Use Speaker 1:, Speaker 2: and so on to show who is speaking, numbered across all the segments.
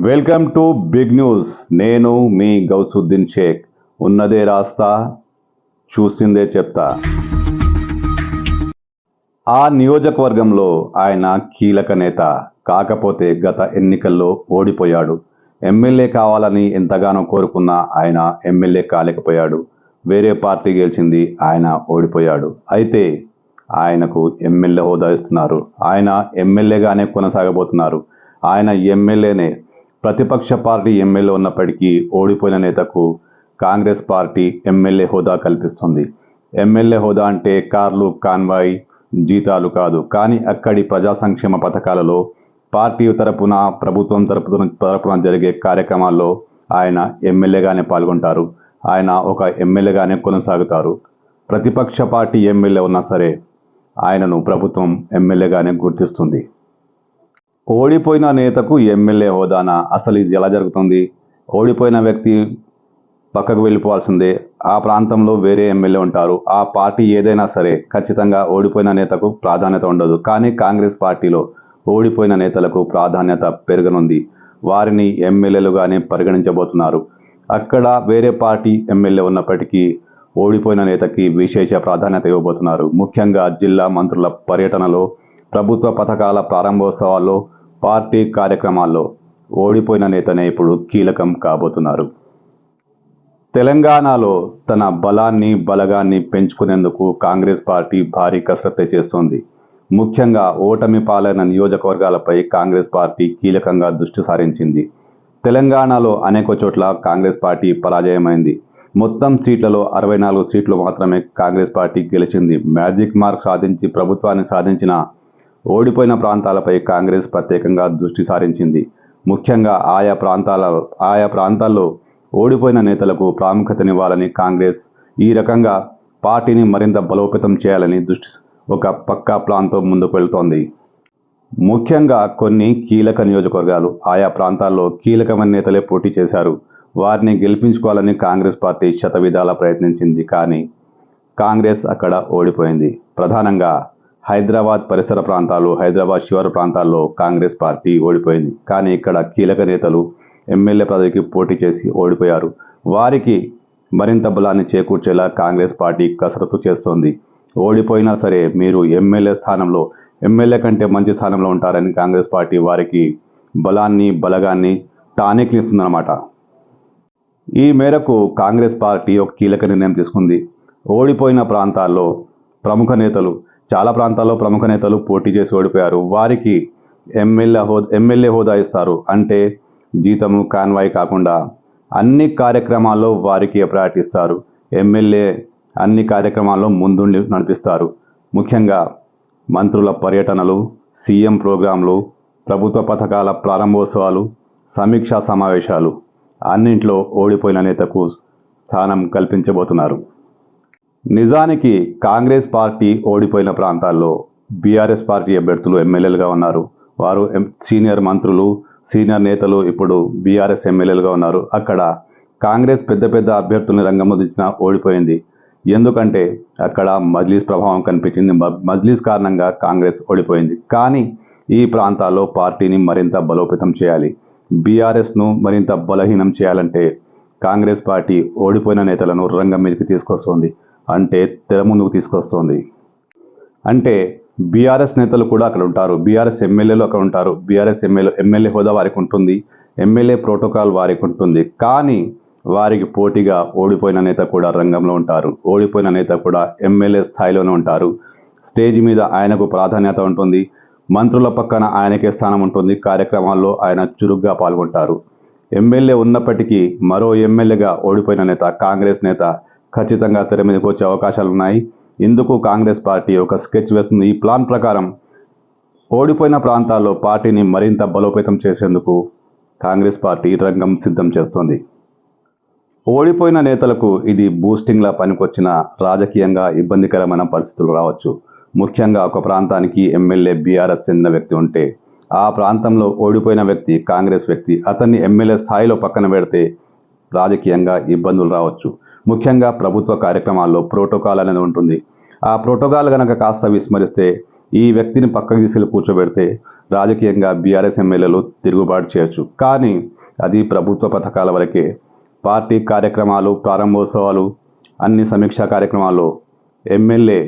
Speaker 1: Welcome to big news. నేను మీ గౌసుద్దీన్ షేక్. ఉన్నదే రాస్తా, చూసిందే చెప్తా. ఆ నియోజకవర్గంలో ఆయన కీలక నేత. కాకపోతే గత ఎన్నికల్లో ఓడిపోయాడు. ఎమ్మెల్యే కావాలని ఎంతగానో కోరుకున్న ఆయన ఎమ్మెల్యే కాలేకపోయాడు. వేరే పార్టీ గెలిచింది, ఆయన ఓడిపోయాడు. అయితే ఆయనకు ఎమ్మెల్యే హోదా ఇస్తున్నారు. ఆయన ఎమ్మెల్యేగానే కొనసాగబోతున్నారు. ఆయన ఎమ్మెల్యేనే. ప్రతిపక్ష పార్టీ ఎమ్మెల్యే ఉన్నప్పటికీ ఓడిపోయిన నేతకు కాంగ్రెస్ పార్టీ ఎమ్మెల్యే హోదా కల్పిస్తుంది. ఎమ్మెల్యే హోదా అంటే కార్లు, కాన్వాయ్, జీతాలు కాదు. కానీ అక్కడి ప్రజా సంక్షేమ పథకాలలో, పార్టీ తరపున, ప్రభుత్వం తరపున జరిగే కార్యక్రమాల్లో ఆయన ఎమ్మెల్యేగానే పాల్గొంటారు. ఆయన ఒక ఎమ్మెల్యేగానే కొనసాగుతారు. ప్రతిపక్ష పార్టీ ఎమ్మెల్యే ఉన్నా సరే ఆయనను ప్రభుత్వం ఎమ్మెల్యేగానే గుర్తిస్తుంది. ఓడిపోయిన నేతకు ఎమ్మెల్యే హోదానా? అసలు ఇది ఎలా జరుగుతుంది? ఓడిపోయిన వ్యక్తి పక్కకు వెళ్ళిపోవాల్సిందే. ఆ ప్రాంతంలో వేరే ఎమ్మెల్యే ఉంటారు. ఆ పార్టీ ఏదైనా సరే ఖచ్చితంగా ఓడిపోయిన నేతకు ప్రాధాన్యత ఉండదు. కానీ కాంగ్రెస్ పార్టీలో ఓడిపోయిన నేతలకు ప్రాధాన్యత పెరగనుంది. వారిని ఎమ్మెల్యేలుగానే పరిగణించబోతున్నారు. అక్కడ వేరే పార్టీ ఎమ్మెల్యే ఉన్నప్పటికీ ఓడిపోయిన నేతకి విశేష ప్రాధాన్యత ఇవ్వబోతున్నారు. ముఖ్యంగా జిల్లా మంత్రుల పర్యటనలో, ప్రభుత్వ పథకాల ప్రారంభోత్సవాల్లో, పార్టీ కార్యక్రమాల్లో ఓడిపోయిన నేతనే ఇప్పుడు కీలకం కాబోతున్నారు. తెలంగాణలో తన బలాన్ని పెంచుకునేందుకు కాంగ్రెస్ పార్టీ భారీ కసరత్తు చేస్తోంది. ముఖ్యంగా ఓటమి పాలైన నియోజకవర్గాలపై కాంగ్రెస్ పార్టీ కీలకంగా దృష్టి సారించింది. తెలంగాణలో అనేక చోట్ల కాంగ్రెస్ పార్టీ పరాజయమైంది. మొత్తం సీట్లలో 64 సీట్లు మాత్రమే కాంగ్రెస్ పార్టీ గెలిచింది. మ్యాజిక్ మార్క్ సాధించి ప్రభుత్వాన్ని సాధించిన ఓడిపోయిన ప్రాంతాలపై కాంగ్రెస్ ప్రత్యేకంగా దృష్టి సారించింది. ముఖ్యంగా ఆయా ప్రాంతాల్లో ఓడిపోయిన నేతలకు ప్రాముఖ్యతనివ్వాలని కాంగ్రెస్ ఈ రకంగా పార్టీని మరింత బలోపేతం చేయాలని ఒక పక్కా ప్లాన్తో ముందుకు వెళ్తోంది. ముఖ్యంగా కొన్ని కీలక నియోజకవర్గాలు, ఆయా ప్రాంతాల్లో కీలకమైన నేతలే పోటీ చేశారు. వారిని గెలిపించుకోవాలని కాంగ్రెస్ పార్టీ శతవిధాలా ప్రయత్నించింది. కానీ కాంగ్రెస్ అక్కడ ఓడిపోయింది. ప్రధానంగా హైదరాబాద్ పరిసర ప్రాంతాలు, హైదరాబాద్ శివారు ప్రాంతాల్లో కాంగ్రెస్ పార్టీ ఓడిపోయింది. కానీ ఇక్కడ కీలక నేతలు ఎమ్మెల్యే పదవికి పోటీ చేసి ఓడిపోయారు. వారికి మరింత బలాన్ని చేకూర్చేలా కాంగ్రెస్ పార్టీ కసరత్తు చేస్తోంది. ఓడిపోయినా సరే మీరు ఎమ్మెల్యే కంటే మంచి స్థానంలో ఉంటారని కాంగ్రెస్ పార్టీ వారికి బలగాన్ని టానిక్లు ఇస్తుందన్నమాట. ఈ మేరకు కాంగ్రెస్ పార్టీ ఒక కీలక నిర్ణయం తీసుకుంది. ఓడిపోయిన ప్రాంతాల్లో చాలా ప్రాంతాల్లో ప్రముఖ నేతలు పోటీ చేసి ఓడిపోయారు. వారికి ఎమ్మెల్యే హోదా ఇస్తారు. అంటే జీతము, కాన్వాయ్ కాకుండా అన్ని కార్యక్రమాల్లో వారికి ప్రయారిటీ ఇస్తారు. ఎమ్మెల్యే అన్ని కార్యక్రమాల్లో ముందుండి నడిపిస్తారు. ముఖ్యంగా మంత్రుల పర్యటనలు, సీఎం ప్రోగ్రాంలు, ప్రభుత్వ పథకాల ప్రారంభోత్సవాలు, సమీక్షా సమావేశాలు అన్నింట్లో ఓడిపోయిన నేతకు స్థానం కల్పించబోతున్నారు. నిజానికి కాంగ్రెస్ పార్టీ ఓడిపోయిన ప్రాంతాల్లో బీఆర్ఎస్ పార్టీ అభ్యర్థులు ఎమ్మెల్యేలుగా ఉన్నారు. వారు సీనియర్ మంత్రులు, సీనియర్ నేతలు ఇప్పుడు బీఆర్ఎస్ ఎమ్మెల్యేలుగా ఉన్నారు. అక్కడ కాంగ్రెస్ పెద్ద అభ్యర్థుల్ని రంగంలో దించినా ఓడిపోయింది. ఎందుకంటే అక్కడ మజ్లీస్ ప్రభావం కనిపించింది. మజ్లీస్ కారణంగా కాంగ్రెస్ ఓడిపోయింది. కానీ ఈ ప్రాంతాల్లో పార్టీని మరింత బలోపేతం చేయాలి, బీఆర్ఎస్ను మరింత బలహీనం చేయాలంటే కాంగ్రెస్ పార్టీ ఓడిపోయిన నేతలను రంగం మీదకి తీసుకొస్తోంది. అంటే తెర ముందుకు తీసుకొస్తోంది. అంటే బీఆర్ఎస్ నేతలు కూడా అక్కడ ఉంటారు, బీఆర్ఎస్ ఎమ్మెల్యేలు అక్కడ ఉంటారు. బీఆర్ఎస్ ఎమ్మెల్యే హోదా వారికి ఉంటుంది, ఎమ్మెల్యే ప్రోటోకాల్ వారికి ఉంటుంది. కానీ వారికి పోటీగా ఓడిపోయిన నేత కూడా రంగంలో ఉంటారు. ఓడిపోయిన నేత కూడా ఎమ్మెల్యే స్థాయిలోనే ఉంటారు. స్టేజ్ మీద ఆయనకు ప్రాధాన్యత ఉంటుంది. మంత్రుల పక్కన ఆయనకే స్థానం ఉంటుంది. కార్యక్రమాల్లో ఆయన చురుగ్గా పాల్గొంటారు. ఎమ్మెల్యే ఉన్నప్పటికీ మరో ఎమ్మెల్యేగా ఓడిపోయిన నేత, కాంగ్రెస్ నేత ఖచ్చితంగా తెర మీదకి వచ్చే అవకాశాలు ఉన్నాయి. ఇందుకు కాంగ్రెస్ పార్టీ ఒక స్కెచ్ వేస్తుంది. ఈ ప్లాన్ ప్రకారం ఓడిపోయిన ప్రాంతాల్లో పార్టీని మరింత బలోపేతం చేసేందుకు కాంగ్రెస్ పార్టీ రంగం సిద్ధం చేస్తోంది. ఓడిపోయిన నేతలకు ఇది బూస్టింగ్లా పనికొచ్చిన రాజకీయంగా ఇబ్బందికరమైన పరిస్థితులు రావచ్చు. ముఖ్యంగా ఒక ప్రాంతానికి ఎమ్మెల్యే బీఆర్ఎస్ చెందిన వ్యక్తి ఉంటే, ఆ ప్రాంతంలో ఓడిపోయిన వ్యక్తి కాంగ్రెస్ వ్యక్తి, అతన్ని ఎమ్మెల్యే స్థాయిలో పక్కన పెడితే రాజకీయంగా ఇబ్బందులు రావచ్చు. ముఖ్యంగా ప్రభుత్వ కార్యక్రమాల్లో ప్రోటోకాల్ అనేది ఉంటుంది. ఆ ప్రోటోకాల్ కనుక కాస్త విస్మరిస్తే ఈ వ్యక్తిని పక్కకు తీసుకెళ్లి కూర్చోబెడితే రాజకీయంగా బీఆర్ఎస్ ఎమ్మెల్యేలు తిరుగుబాటు చేయొచ్చు. కానీ అది ప్రభుత్వ పథకాల వరకే. పార్టీ కార్యక్రమాలు, ప్రారంభోత్సవాలు, అన్ని సమీక్షా కార్యక్రమాల్లో ఎమ్మెల్యే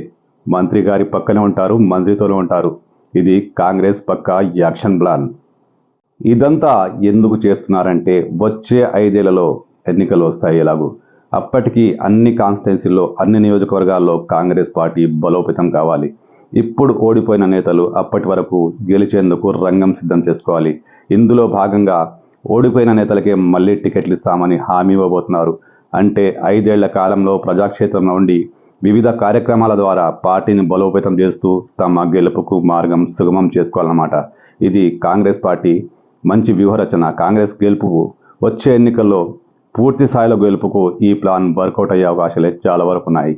Speaker 1: మంత్రి గారి పక్కనే ఉంటారు, మంత్రితోనే ఉంటారు. ఇది కాంగ్రెస్ పక్కా యాక్షన్ ప్లాన్. ఇదంతా ఎందుకు చేస్తున్నారంటే వచ్చే 5 ఏళ్లలో ఎన్నికలు వస్తాయి ఎలాగూ. అప్పటికి అన్ని కాన్స్టిట్యున్సీల్లో, అన్ని నియోజకవర్గాల్లో కాంగ్రెస్ పార్టీ బలోపేతం కావాలి. ఇప్పుడు ఓడిపోయిన నేతలు అప్పటి వరకు గెలిచేందుకు రంగం సిద్ధం చేసుకోవాలి. ఇందులో భాగంగా ఓడిపోయిన నేతలకే మళ్ళీ టికెట్లు ఇస్తామని హామీ ఇవ్వబోతున్నారు. అంటే 5 ఏళ్ల కాలంలో ప్రజాక్షేత్రంలో ఉండి వివిధ కార్యక్రమాల ద్వారా పార్టీని బలోపేతం చేస్తూ తమ గెలుపుకు మార్గం సుగమం చేసుకోవాలన్నమాట. ఇది కాంగ్రెస్ పార్టీ మంచి వ్యూహరచన. కాంగ్రెస్ గెలుపుకు, వచ్చే ఎన్నికల్లో పూర్తి స్థాయిలో గెలుపుకు ఈ ప్లాన్ వర్కౌట్ అయ్యే అవకాశాలే చాలా వరకు ఉన్నాయి.